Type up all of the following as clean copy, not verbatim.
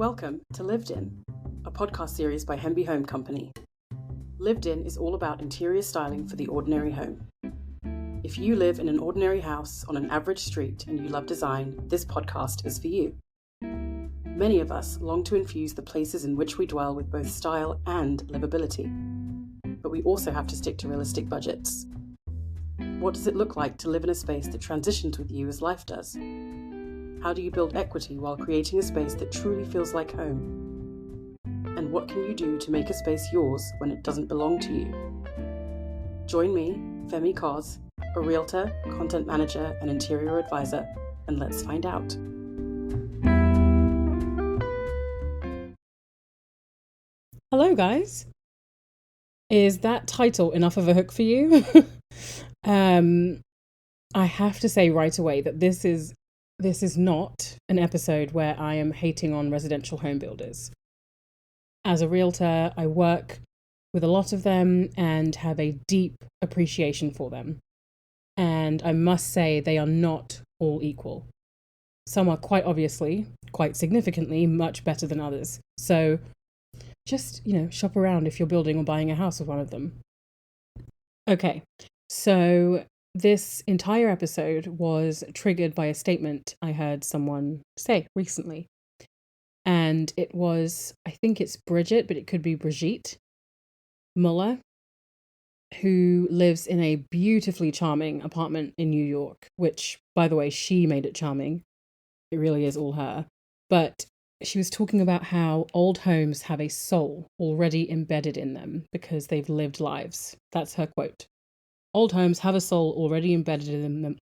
Welcome to Lived In, a podcast series by Hemby Home Co. Lived In is all about interior styling for the ordinary home. If you live in an ordinary house on an average street and you love design, this podcast is for you. Many of us long to infuse the places in which we dwell with both style and livability. But we also have to stick to realistic budgets. What does it look like to live in a space that transitions with you as life does? How do you build equity while creating a space that truly feels like home? And what can you do to make a space yours when it doesn't belong to you? Join me, Hemby Co, a realtor, content manager, and interior advisor, and let's find out. Hello, guys. Is that title enough of a hook for you? I have to say right away that this is not an episode where I am hating on residential home builders. As a realtor, I work with a lot of them and have a deep appreciation for them. And I must say they are not all equal. Some are quite obviously, quite significantly, much better than others. So just, shop around if you're building or buying a house with one of them. Okay, so this entire episode was triggered by a statement I heard someone say recently. And it was, I think it's Bridget, but it could be Brigitte Muller, who lives in a beautifully charming apartment in New York, which, by the way, she made it charming. It really is all her. But she was talking about how old homes have a soul already embedded in them because they've lived lives. That's her quote. Old homes have a soul already embedded in them.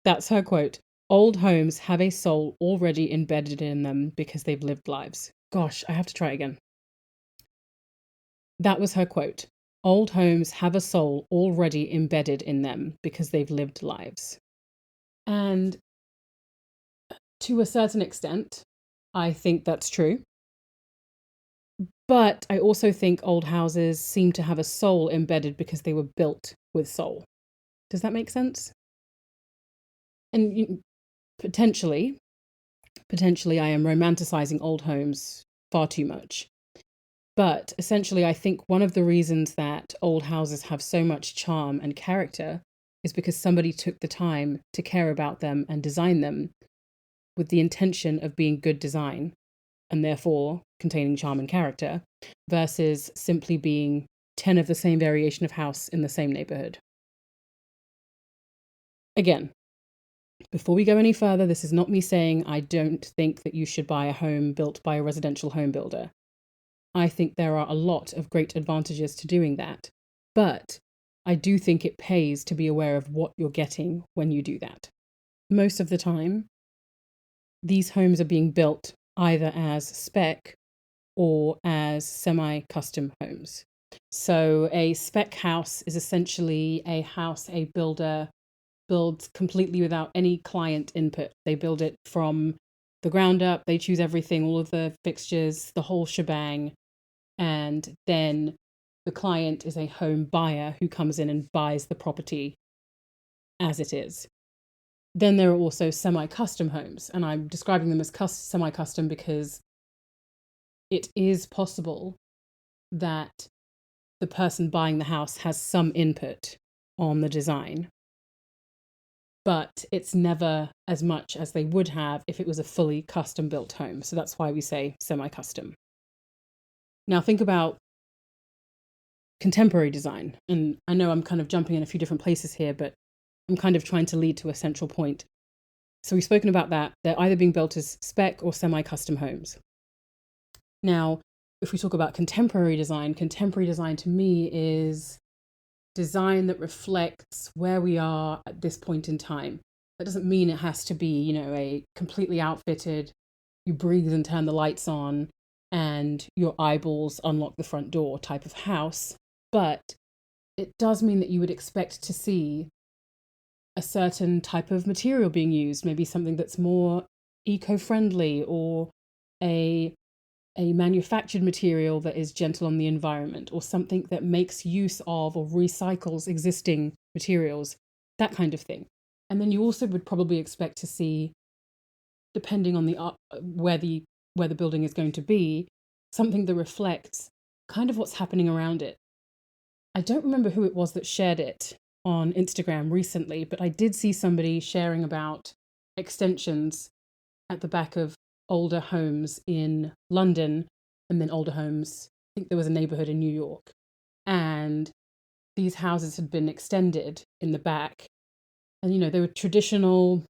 That's her quote. Old homes have a soul already embedded in them because they've lived lives. Gosh, I have to try again. That was her quote. Old homes have a soul already embedded in them because they've lived lives. And to a certain extent, I think that's true. But I also think old houses seem to have a soul embedded because they were built with soul. Does that make sense? And potentially I am romanticizing old homes far too much. But essentially, I think one of the reasons that old houses have so much charm and character is because somebody took the time to care about them and design them with the intention of being good design and therefore containing charm and character, versus simply being 10 of the same variation of house in the same neighborhood. Again, before we go any further, this is not me saying I don't think that you should buy a home built by a residential home builder. I think there are a lot of great advantages to doing that, but I do think it pays to be aware of what you're getting when you do that. Most of the time, these homes are being built either as spec or as semi-custom homes. So a spec house is essentially a house a builder builds completely without any client input. They build it from the ground up. They choose everything, all of the fixtures, the whole shebang. And then the client is a home buyer who comes in and buys the property as it is. Then there are also semi-custom homes, and I'm describing them as semi-custom because it is possible that the person buying the house has some input on the design, but it's never as much as they would have if it was a fully custom-built home. So that's why we say semi-custom. Now think about contemporary design, and I know I'm kind of jumping in a few different places here, but I'm kind of trying to lead to a central point. So we've spoken about that. They're either being built as spec or semi-custom homes. Now, if we talk about contemporary design to me is design that reflects where we are at this point in time. That doesn't mean it has to be, a completely outfitted, you breathe and turn the lights on and your eyeballs unlock the front door type of house. But it does mean that you would expect to see a certain type of material being used, maybe something that's more eco-friendly or a manufactured material that is gentle on the environment, or something that makes use of or recycles existing materials, that kind of thing. And then you also would probably expect to see, depending on where the where the building is going to be, something that reflects kind of what's happening around it. I don't remember who it was that shared it on Instagram recently, but I did see somebody sharing about extensions at the back of older homes in London, and then older homes, I think there was a neighborhood in New York. And these houses had been extended in the back. And, you know, they were traditional,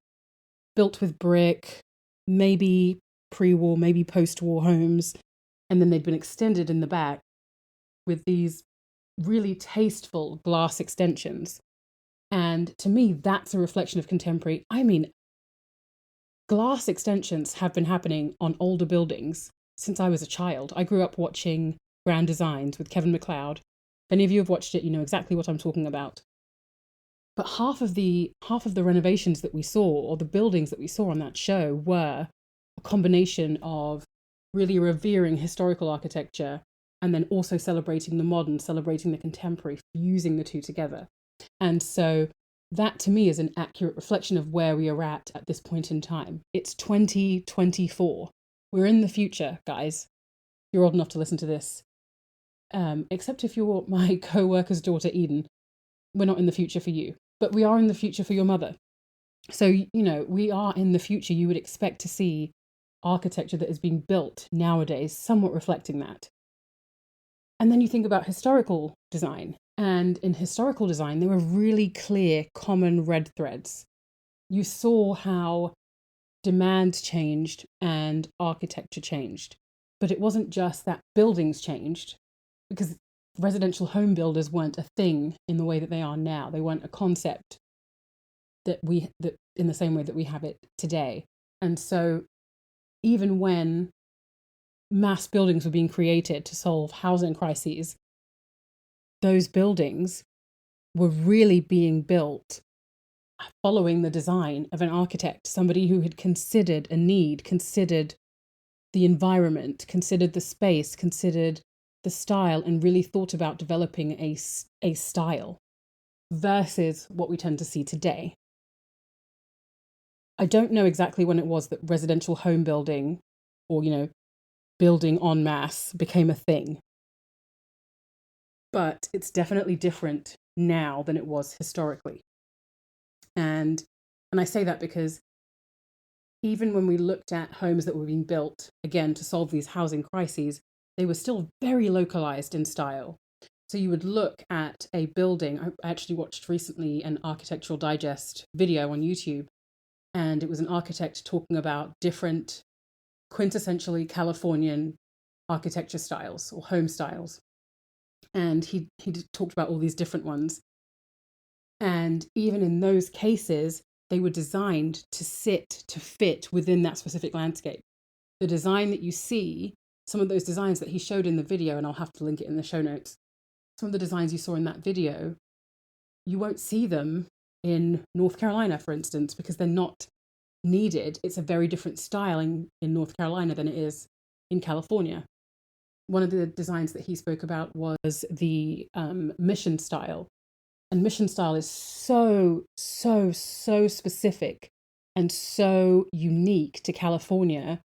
built with brick, maybe pre-war, maybe post-war homes. And then they'd been extended in the back with these really tasteful glass extensions. And to me, that's a reflection of contemporary. I mean, glass extensions have been happening on older buildings since I was a child. I grew up watching Grand Designs with Kevin MacLeod. If any of you have watched it, you know exactly what I'm talking about. But half of the renovations that we saw, or the buildings that we saw on that show, were a combination of really revering historical architecture and then also celebrating the modern, celebrating the contemporary, fusing the two together. And so that to me is an accurate reflection of where we are at this point in time. It's 2024. We're in the future, guys. You're old enough to listen to this. Except if you're my co-worker's daughter, Eden. We're not in the future for you, but we are in the future for your mother. So, you know, we are in the future. You would expect to see architecture that is being built nowadays, somewhat reflecting that. And then you think about historical design. And in historical design, there were really clear, common red threads. You saw how demand changed and architecture changed. But it wasn't just that buildings changed, because residential home builders weren't a thing in the way that they are now. They weren't a concept that in the same way that we have it today. And so even when mass buildings were being created to solve housing crises, those buildings were really being built following the design of an architect, somebody who had considered a need, considered the environment, considered the space, considered the style, and really thought about developing a style versus what we tend to see today. I don't know exactly when it was that residential home building, or, you know, building en masse became a thing. But it's definitely different now than it was historically. And I say that because even when we looked at homes that were being built, again, to solve these housing crises, they were still very localized in style. So you would look at a building. I actually watched recently an Architectural Digest video on YouTube, and it was an architect talking about different quintessentially Californian architecture styles or home styles. And he talked about all these different ones. And even in those cases, they were designed to fit within that specific landscape. The design that you see, some of those designs that he showed in the video, and I'll have to link it in the show notes, some of the designs you saw in that video, you won't see them in North Carolina, for instance, because they're not needed. It's a very different style in North Carolina than it is in California. One of the designs that he spoke about was the mission style. And mission style is so specific and so unique to California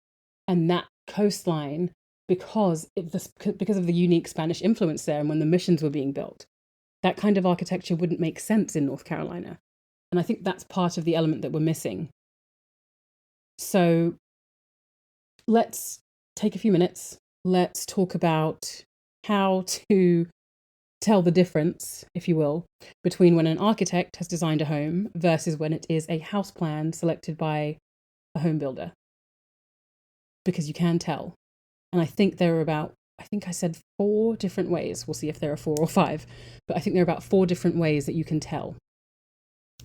and that coastline because of the unique Spanish influence there. And when the missions were being built, that kind of architecture wouldn't make sense in North Carolina. And I think that's part of the element that we're missing. So let's take a few minutes. Let's talk about how to tell the difference, if you will, between when an architect has designed a home versus when it is a house plan selected by a home builder. Because you can tell. And I think there are about, I think I said 4 different ways. We'll see if there are 4 or 5. But I think there are about 4 different ways that you can tell.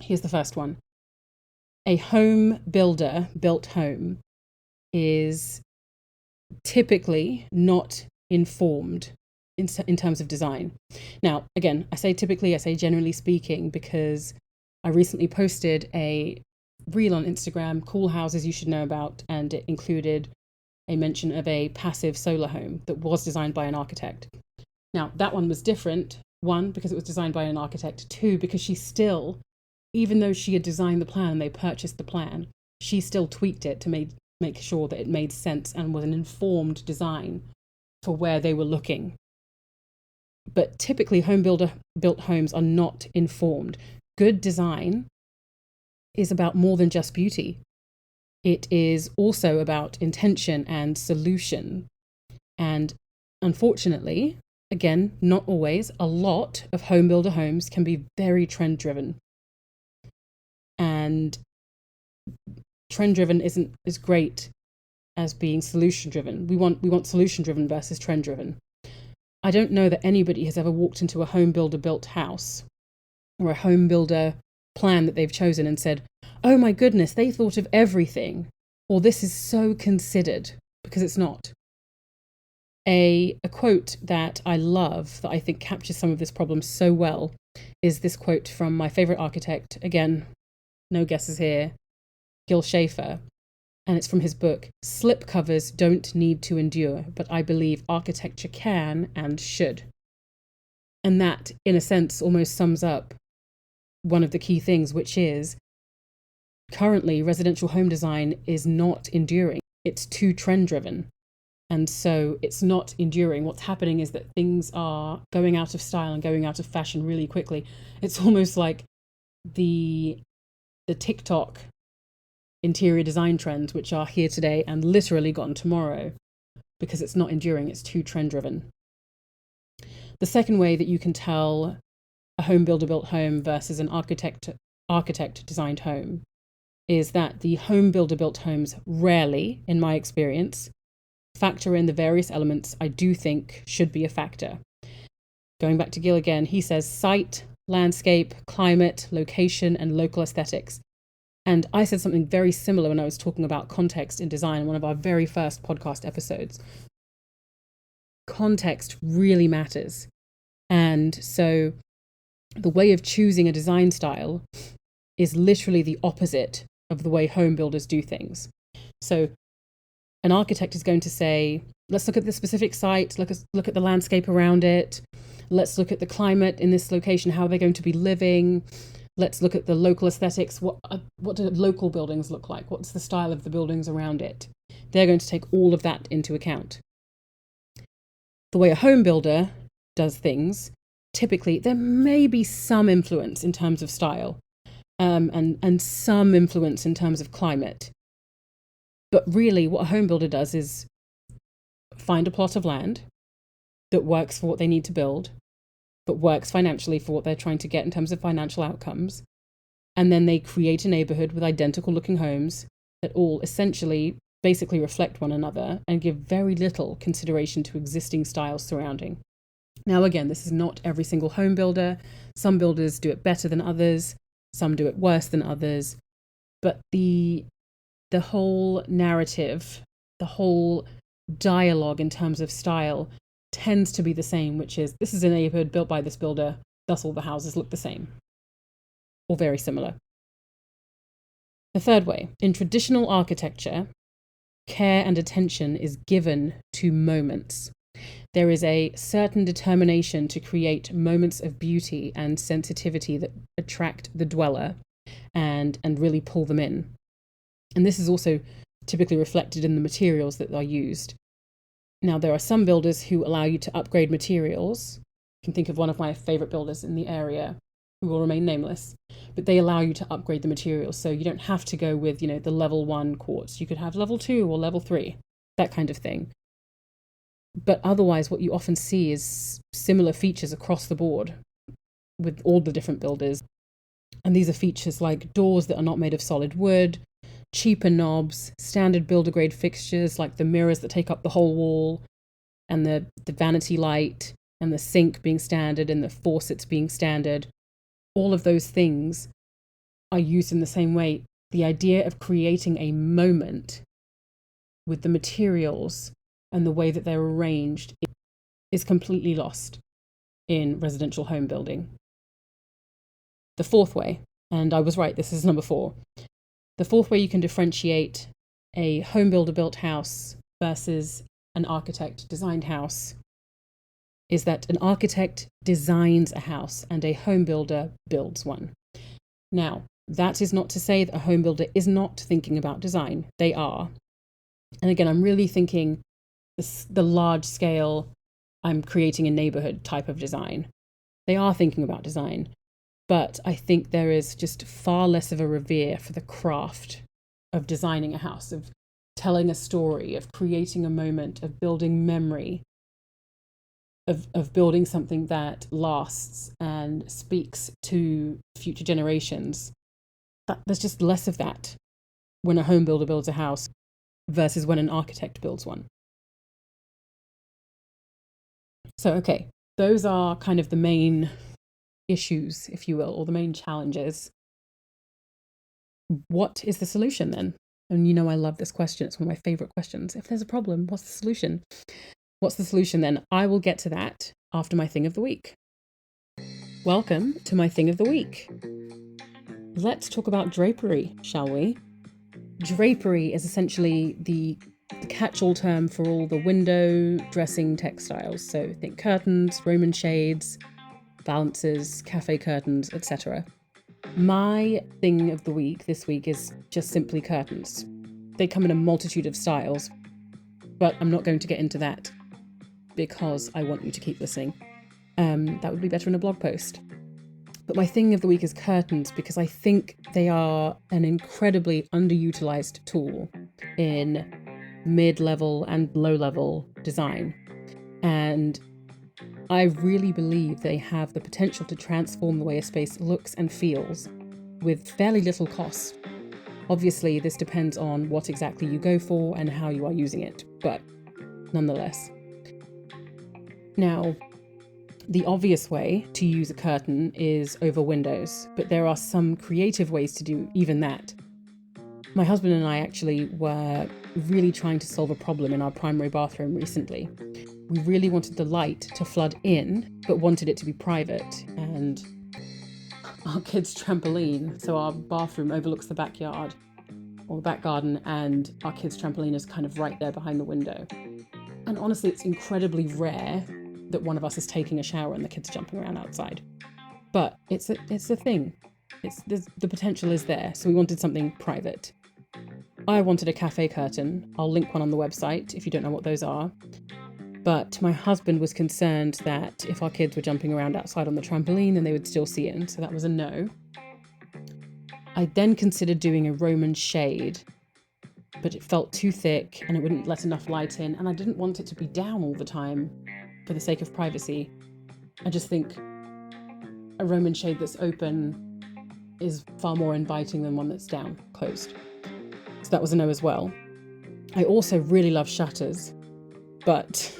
Here's the first one. A home builder built home is typically not informed in terms of design. Now, again, I say typically, I say generally speaking, because I recently posted a reel on Instagram, cool houses you should know about, and it included a mention of a passive solar home that was designed by an architect. Now, that one was different. 1, because it was designed by an architect. 2, because she still, even though she had designed the plan and they purchased the plan, she still tweaked it to make sure that it made sense and was an informed design for where they were looking. But typically, home builder built homes are not informed. Good design is about more than just beauty. It is also about intention and solution. And unfortunately, again, not always, a lot of home builder homes can be very trend driven. And trend driven isn't as great as being solution driven. We want solution driven versus trend driven. I don't know that anybody has ever walked into a home builder built house or a home builder plan that they've chosen and said, oh my goodness, they thought of everything, or this is so considered, because it's not. A quote that I love, that I think captures some of this problem so well, is this quote from my favorite architect, again, no guesses here, Gil Schaefer, and it's from his book, Slip Covers Don't Need to Endure, but I believe architecture can and should. And that, in a sense, almost sums up one of the key things, which is currently residential home design is not enduring. It's too trend driven. And so it's not enduring. What's happening is that things are going out of style and going out of fashion really quickly. It's almost like the TikTok interior design trends, which are here today and literally gone tomorrow, because it's not enduring. It's too trend driven. The second way that you can tell a home builder built home versus an architect designed home is that the home builder built homes rarely, in my experience, factor in the various elements I do think should be a factor. Going back to Gil again, he says site, landscape, climate, location, and local aesthetics. And I said something very similar when I was talking about context in design in one of our very first podcast episodes. Context really matters. And so the way of choosing a design style is literally the opposite of the way home builders do things. So an architect is going to say, let's look at the specific site, look at the landscape around it, let's look at the climate in this location, how they're going to be living, let's look at the local aesthetics, what do local buildings look like, what's the style of the buildings around it. They're going to take all of that into account. The way a home builder does things, typically there may be some influence in terms of style, and some influence in terms of climate. But really what a home builder does is find a plot of land that works for what they need to build, but works financially for what they're trying to get in terms of financial outcomes. And then they create a neighborhood with identical looking homes that all essentially basically reflect one another and give very little consideration to existing styles surrounding. Now, again, this is not every single home builder. Some builders do it better than others. Some do it worse than others. But the whole narrative, the whole dialogue in terms of style tends to be the same, which is, this is a neighborhood built by this builder, thus all the houses look the same or very similar. The third way, in traditional architecture, care and attention is given to moments. There is a certain determination to create moments of beauty and sensitivity that attract the dweller and really pull them in. And this is also typically reflected in the materials that are used. Now, there are some builders who allow you to upgrade materials. You can think of one of my favorite builders in the area, who will remain nameless, but they allow you to upgrade the materials. So you don't have to go with, the level 1 quartz. You could have level 2 or level 3, that kind of thing. But otherwise, what you often see is similar features across the board with all the different builders. And these are features like doors that are not made of solid wood, cheaper knobs, standard builder grade fixtures like the mirrors that take up the whole wall, and the vanity light, and the sink being standard, and the faucets being standard. All of those things are used in the same way. The idea of creating a moment with the materials and the way that they're arranged is completely lost in residential home building. The fourth way, and I was right, this is number 4. The fourth way you can differentiate a home builder built house versus an architect designed house is that an architect designs a house and a home builder builds one. Now, that is not to say that a home builder is not thinking about design. They are. And again, I'm really thinking the large scale, I'm creating a neighborhood type of design. They are thinking about design, but I think there is just far less of a revere for the craft of designing a house, of telling a story, of creating a moment, of building memory, of building something that lasts and speaks to future generations. There's just less of that when a home builder builds a house versus when an architect builds one. So, okay, those are kind of the main issues, if you will, or the main challenges. What is the solution then? And you know, I love this question. It's one of my favorite questions. If there's a problem, what's the solution? What's the solution then? I will get to that after my thing of the week. Welcome to my thing of the week. Let's talk about drapery, shall we? Drapery is essentially the catch-all term for all the window dressing textiles. So think curtains, Roman shades, valances, cafe curtains, etc. My thing of the week this week is just simply curtains. They come in a multitude of styles, but I'm not going to get into that because I want you to keep listening. That would be better in a blog post. But my thing of the week is curtains because I think they are an incredibly underutilized tool in mid-level and low-level design. And I really believe they have the potential to transform the way a space looks and feels with fairly little cost. Obviously, this depends on what exactly you go for and how you are using it, but nonetheless. Now, the obvious way to use a curtain is over windows, but there are some creative ways to do even that. My husband and I actually were really trying to solve a problem in our primary bathroom recently. We really wanted the light to flood in, but wanted it to be private. And our kids' trampoline, so our bathroom overlooks the backyard or the back garden, and our kids' trampoline is kind of right there behind the window. And honestly, it's incredibly rare that one of us is taking a shower and the kids are jumping around outside. But it's a thing. The potential is there, so we wanted something private. I wanted a cafe curtain. I'll link one on the website if you don't know what those are. But my husband was concerned that if our kids were jumping around outside on the trampoline, then they would still see it, and so that was a no. I then considered doing a Roman shade, but it felt too thick and it wouldn't let enough light in, and I didn't want it to be down all the time for the sake of privacy. I just think a Roman shade that's open is far more inviting than one that's down, closed. So that was a no as well. I also really love shutters, but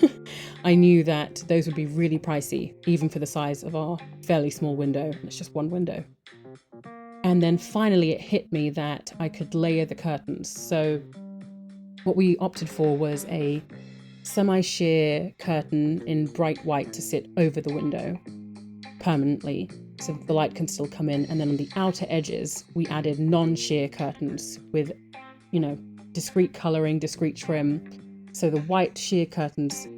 I knew that those would be really pricey, even for the size of our fairly small window. It's just one window. And then finally it hit me that I could layer the curtains. So what we opted for was a semi-sheer curtain in bright white to sit over the window permanently, so the light can still come in. And then on the outer edges, we added non-sheer curtains with, discreet colouring, discreet trim. So the white sheer curtains,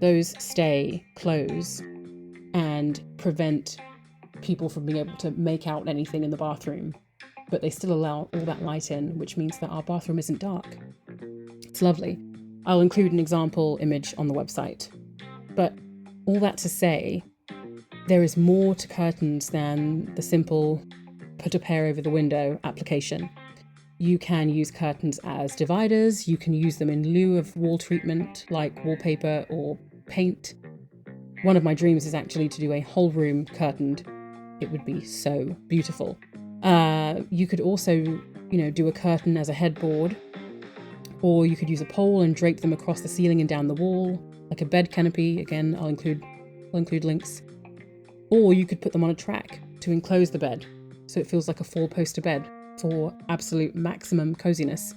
those stay closed and prevent people from being able to make out anything in the bathroom, but they still allow all that light in, which means that our bathroom isn't dark. It's lovely. I'll include an example image on the website. But all that to say, there is more to curtains than the simple put a pair over the window application. You can use curtains as dividers. You can use them in lieu of wall treatment like wallpaper or paint. One of my dreams is actually to do a whole room curtained. It would be so beautiful. You could also, do a curtain as a headboard, or you could use a pole and drape them across the ceiling and down the wall, like a bed canopy. Again, I'll include links. Or you could put them on a track to enclose the bed, so it feels like a four-poster bed for absolute maximum coziness.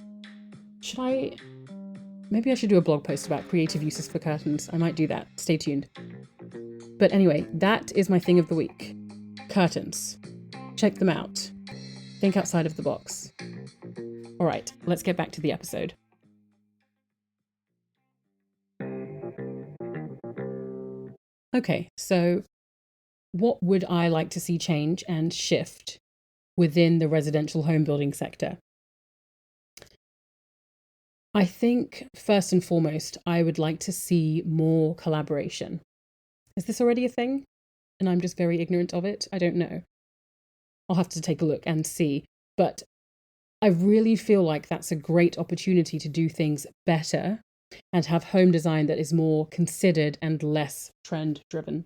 Maybe I should do a blog post about creative uses for curtains. I might do that. Stay tuned. But anyway, that is my thing of the week. Curtains. Check them out. Think outside of the box. All right, let's get back to the episode. Okay, so what would I like to see change and shift within the residential home building sector? I think first and foremost, I would like to see more collaboration. Is this already a thing? And I'm just very ignorant of it? I don't know. I'll have to take a look and see. But I really feel like that's a great opportunity to do things better and have home design that is more considered and less trend driven.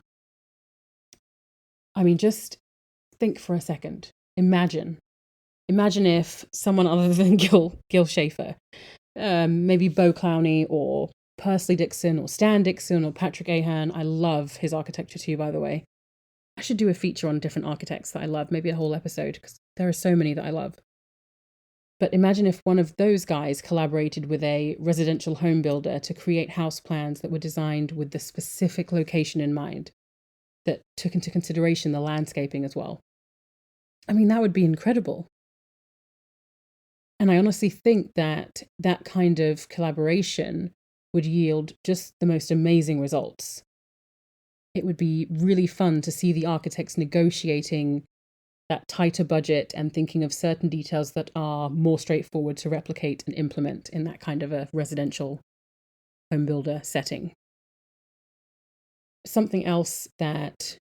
I mean, just think for a second. Imagine if someone other than Gil Schaefer, maybe Bo Clowney or Persley Dixon or Stan Dixon or Patrick Ahan. I love his architecture too, by the way. I should do a feature on different architects that I love, maybe a whole episode, because there are so many that I love. But imagine if one of those guys collaborated with a residential home builder to create house plans that were designed with the specific location in mind, that took into consideration the landscaping as well. I mean, that would be incredible. And I honestly think that that kind of collaboration would yield just the most amazing results. It would be really fun to see the architects negotiating that tighter budget and thinking of certain details that are more straightforward to replicate and implement in that kind of a residential home builder setting. Something else that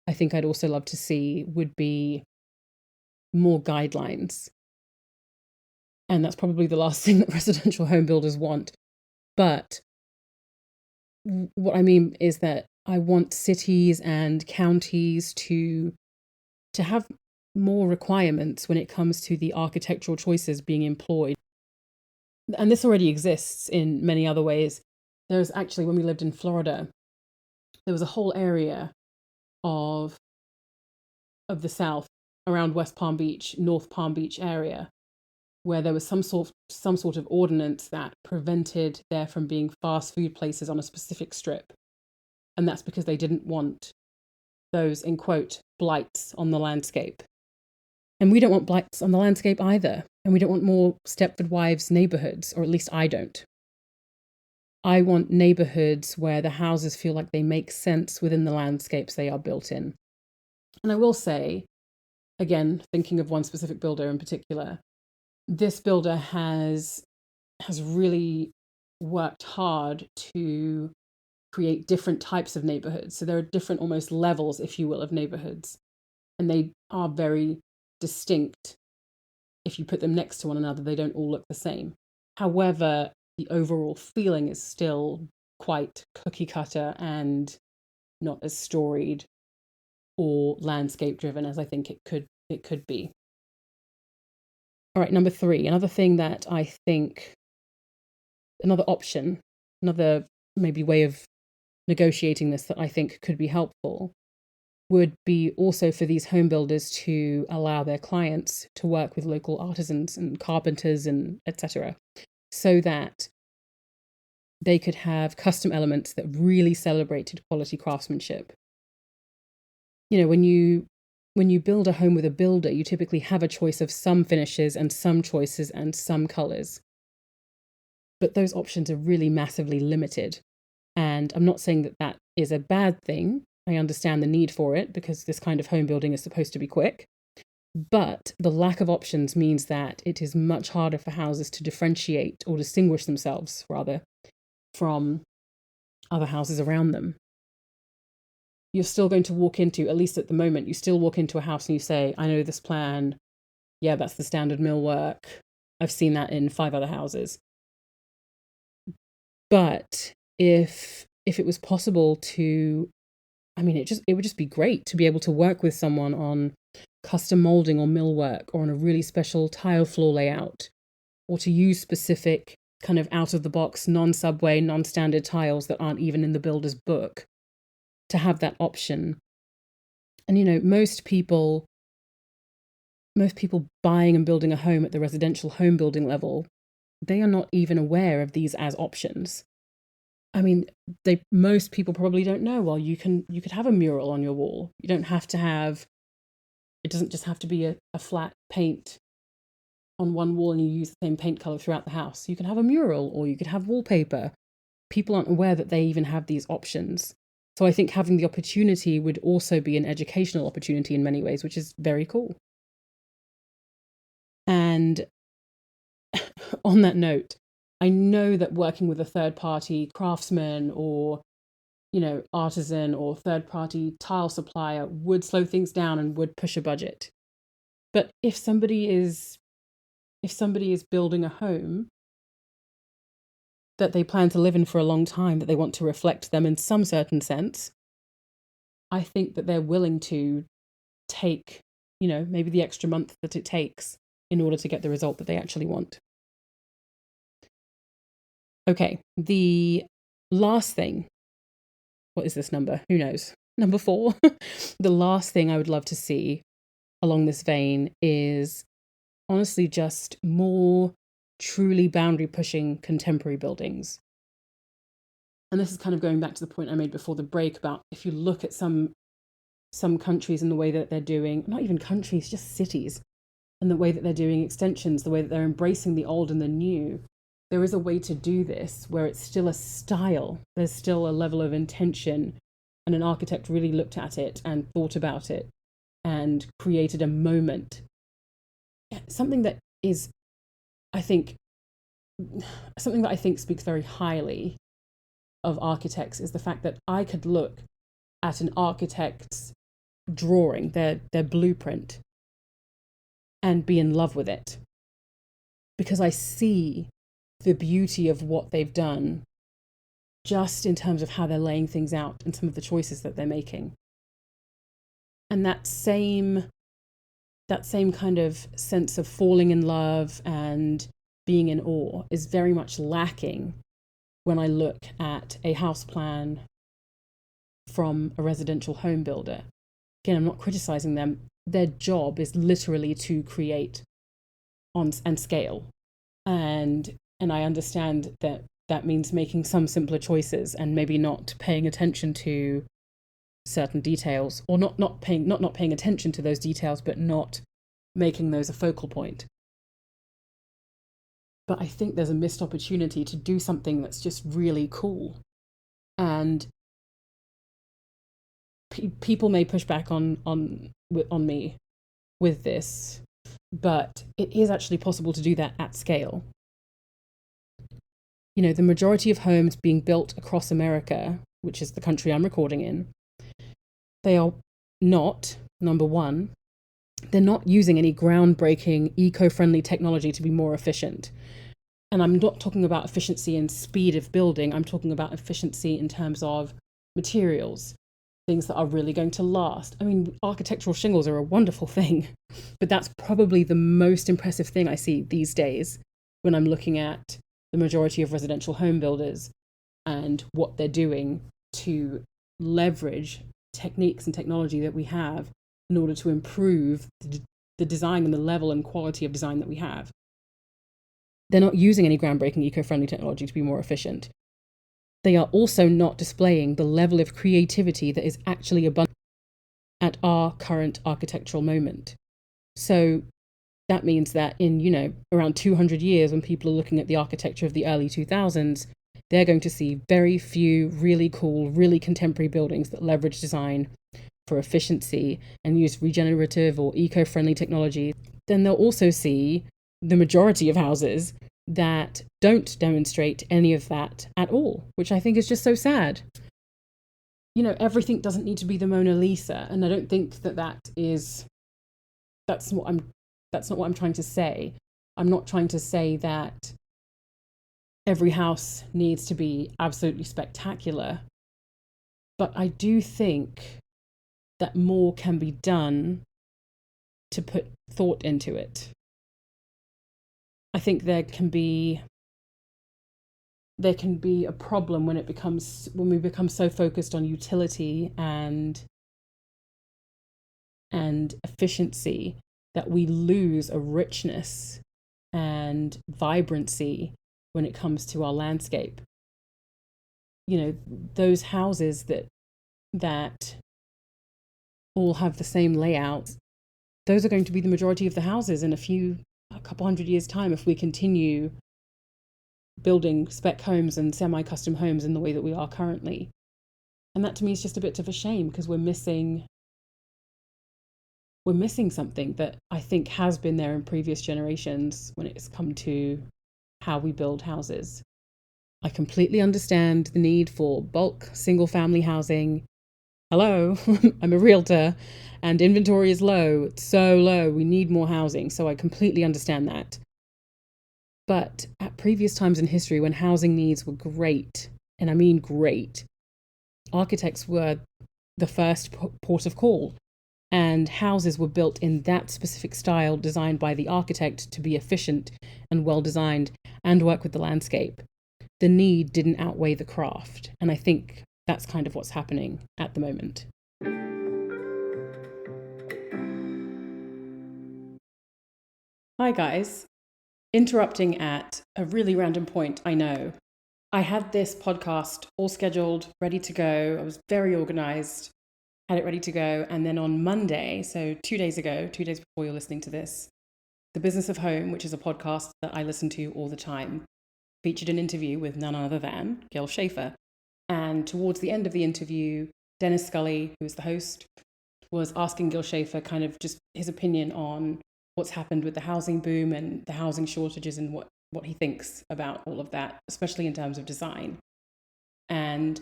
I think I'd also love to see would be more guidelines. And that's probably the last thing that residential home builders want. But what I mean is that I want cities and counties to have more requirements when it comes to the architectural choices being employed. And this already exists in many other ways. There's actually, when we lived in Florida, there was a whole area of the South around West Palm Beach, North Palm Beach area, where there was some sort of ordinance that prevented there from being fast food places on a specific strip. And that's because they didn't want those, in quote, blights on the landscape. And we don't want blights on the landscape either. And we don't want more Stepford Wives neighborhoods, or at least I don't. I want neighborhoods where the houses feel like they make sense within the landscapes they are built in. And I will say, again, thinking of one specific builder in particular, this builder has really worked hard to create different types of neighborhoods. So there are different almost levels, if you will, of neighborhoods. And they are very distinct. If you put them next to one another, they don't all look the same. However, the overall feeling is still quite cookie cutter and not as storied or landscape driven as I think it could be. All right, number 3, another thing that I think, another option, another maybe way of negotiating this that I think could be helpful would be also for these home builders to allow their clients to work with local artisans and carpenters and etc., so that they could have custom elements that really celebrated quality craftsmanship. You know, when you build a home with a builder, you typically have a choice of some finishes and some choices and some colors. But those options are really massively limited. And I'm not saying that that is a bad thing. I understand the need for it because this kind of home building is supposed to be quick. But the lack of options means that it is much harder for houses to differentiate or distinguish themselves, rather, from other houses around them. You're still going to walk into, at least at the moment, you still walk into a house and you say, I know this plan. Yeah, that's the standard millwork. I've seen that in 5 other houses. But if it was possible to, I mean, it would just be great to be able to work with someone on custom molding or millwork or on a really special tile floor layout, or to use specific kind of out of the box, non-subway, non-standard tiles that aren't even in the builder's book, to have that option. And, you know, most people buying and building a home at the residential home building level, they are not even aware of these as options. I mean, most people probably don't know, well, you could have a mural on your wall. You don't have to have, it doesn't just have to be a flat paint on one wall and you use the same paint color throughout the house. You can have a mural, or you could have wallpaper. People aren't aware that they even have these options. So I think having the opportunity would also be an educational opportunity in many ways, which is very cool. And on that note, I know that working with a third party craftsman or, artisan or third party tile supplier would slow things down and would push a budget. But if somebody is building a home that they plan to live in for a long time, that they want to reflect them in some certain sense, I think that they're willing to take, maybe the extra month that it takes in order to get the result that they actually want. Okay, the last thing, what is this number? Who knows? Number 4. The last thing I would love to see along this vein is honestly just more truly boundary pushing contemporary buildings. And this is kind of going back to the point I made before the break about if you look at some countries and the way that they're doing, not even countries, just cities, and the way that they're doing extensions, the way that they're embracing the old and the new. There is a way to do this where it's still a style. There's still a level of intention, and an architect really looked at it and thought about it and created a moment. Something that I think speaks very highly of architects is the fact that I could look at an architect's drawing, their blueprint, and be in love with it, because I see the beauty of what they've done just in terms of how they're laying things out and some of the choices that they're making. And that same kind of sense of falling in love and being in awe is very much lacking when I look at a house plan from a residential home builder. Again, I'm not criticizing them. Their job is literally to create and scale. And I understand that means making some simpler choices and maybe not paying attention to certain details, or not paying attention to those details, but not making those a focal point. But I think there's a missed opportunity to do something that's just really cool. And people may push back on me with this, but it is actually possible to do that at scale. The majority of homes being built across America, which is the country I'm recording in, they are not, number one, they're not using any groundbreaking, eco-friendly technology to be more efficient. And I'm not talking about efficiency and speed of building. I'm talking about efficiency in terms of materials, things that are really going to last. I mean, architectural shingles are a wonderful thing, but that's probably the most impressive thing I see these days when I'm looking at the majority of residential home builders and what they're doing to leverage techniques and technology that we have in order to improve the design and the level and quality of design that we have. They're not using any groundbreaking eco-friendly technology to be more efficient. They are also not displaying the level of creativity that is actually abundant at our current architectural moment. So that means that in, around 200 years, when people are looking at the architecture of the early 2000s, they're going to see very few really cool, really contemporary buildings that leverage design for efficiency and use regenerative or eco-friendly technology. Then they'll also see the majority of houses that don't demonstrate any of that at all, which I think is just so sad. Everything doesn't need to be the Mona Lisa, and I don't think that's not what I'm trying to say. I'm not trying to say that every house needs to be absolutely spectacular, but I do think that more can be done to put thought into it. I think there can be a problem when we become so focused on utility and efficiency that we lose a richness and vibrancy when it comes to our landscape. Those houses that all have the same layout, those are going to be the majority of the houses in a couple hundred years' time if we continue building spec homes and semi-custom homes in the way that we are currently. And that to me is just a bit of a shame, because we're missing something that I think has been there in previous generations when it's come to how we build houses. I completely understand the need for bulk single-family housing. Hello, I'm a realtor and inventory is low. It's so low. We need more housing. So I completely understand that. But at previous times in history when housing needs were great, and I mean great, architects were the first port of call. And houses were built in that specific style designed by the architect to be efficient and well designed and work with the landscape. The need didn't outweigh the craft. And I think that's kind of what's happening at the moment. Hi guys. Interrupting at a really random point, I know. I had this podcast all scheduled, ready to go. I was very organized, had it ready to go. And then on Monday, so 2 days ago, 2 days before you're listening to this, The Business of Home, which is a podcast that I listen to all the time, featured an interview with none other than Gil Schaefer. And towards the end of the interview, Dennis Scully, who is the host, was asking Gil Schaefer kind of just his opinion on what's happened with the housing boom and the housing shortages and what he thinks about all of that, especially in terms of design. And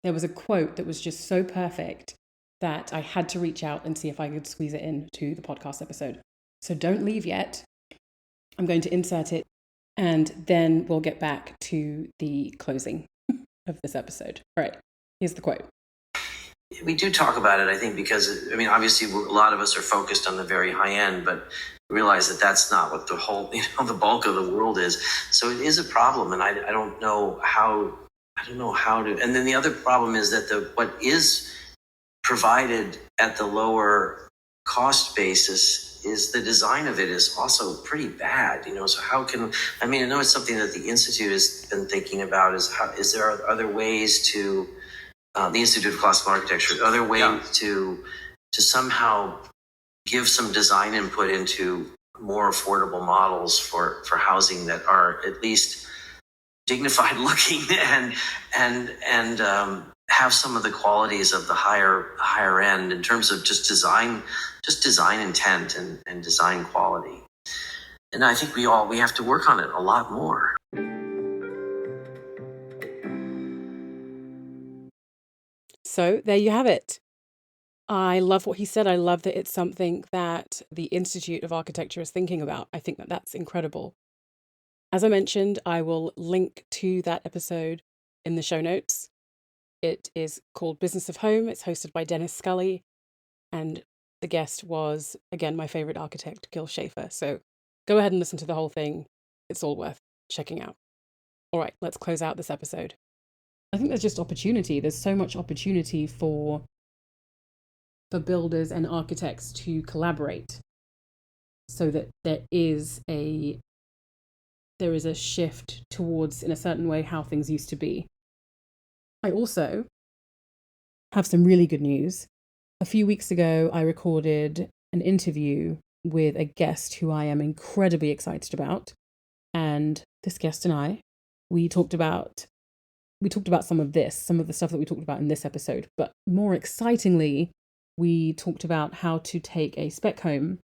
there was a quote that was just so perfect that I had to reach out and see if I could squeeze it into the podcast episode. So don't leave yet. I'm going to insert it, and then we'll get back to the closing of this episode. All right, here's the quote. We do talk about it, I think, because, I mean, obviously a lot of us are focused on the very high end, but realize that that's not what the whole, the bulk of the world is. So it is a problem, and I don't know how to, and then the other problem is that what is provided at the lower cost basis is the design of it is also pretty bad, so how can, I know it's something that the Institute has been thinking about, is there other ways to, the Institute of Classical Architecture, other ways to somehow give some design input into more affordable models for housing that are at least dignified looking and have some of the qualities of the higher end in terms of just design intent and design quality. And I think we have to work on it a lot more. So there you have it. I love what he said. I love that it's something that the Institute of Architecture is thinking about. I think that that's incredible. As I mentioned, I will link to that episode in the show notes. It is called Business of Home. It's hosted by Dennis Scully. And the guest was, again, my favorite architect, Gil Schaefer. So go ahead and listen to the whole thing. It's all worth checking out. All right, let's close out this episode. I think there's just opportunity. There's so much opportunity for builders and architects to collaborate so that there is a shift towards, in a certain way, how things used to be. I also have some really good news. A few weeks ago, I recorded an interview with a guest who I am incredibly excited about. And this guest and I, we talked about some of the stuff that we talked about in this episode. But more excitingly, we talked about how to take a spec home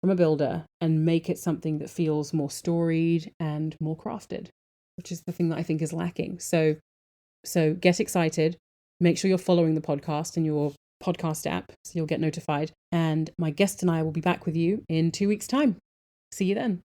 from a builder and make it something that feels more storied and more crafted, which is the thing that I think is lacking. So get excited. Make sure you're following the podcast in your podcast app so you'll get notified. And my guest and I will be back with you in 2 weeks' time. See you then.